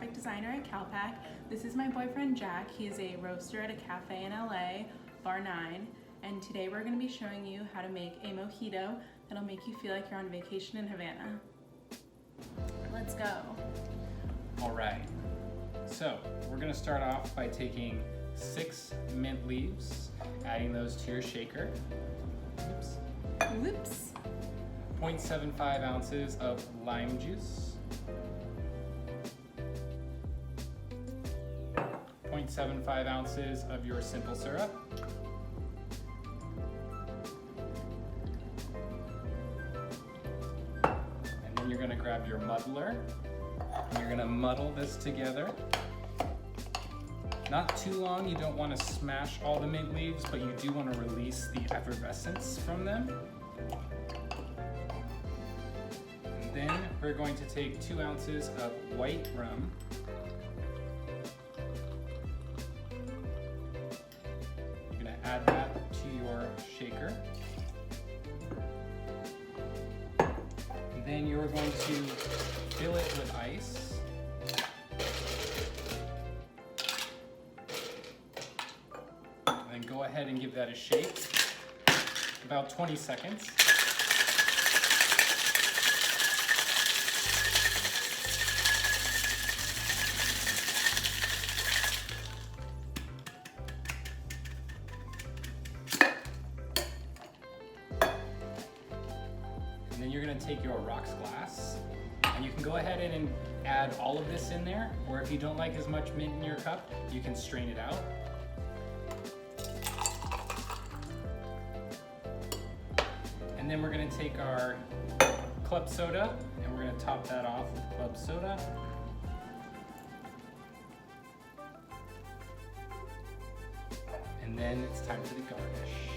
graphic designer at CALPAK. This is my boyfriend Jack. He is a roaster at a cafe in LA, Bar 9. And today we're going to be showing you how to make a mojito that'll make you feel like you're on vacation in Havana. Let's go. All right, so we're going to start off by taking 6 mint leaves, adding those to your shaker. Oops. Whoops. 0.75 ounces of lime juice, 0.75 ounces of your simple syrup, and then you're going to grab your muddler and you're going to muddle this together. Not too long, you don't want to smash all the mint leaves, but you do want to release the effervescence from them. Then we're going to take 2 ounces of white rum, you're going to add that to your shaker. And then you're going to fill it with ice. And then go ahead and give that a shake, about 20 seconds. And then you're going to take your rocks glass, and you can go ahead and add all of this in there, or if you don't like as much mint in your cup, you can strain it out. And then we're going to take our club soda, and we're going to top that off with club soda. And then it's time for the garnish.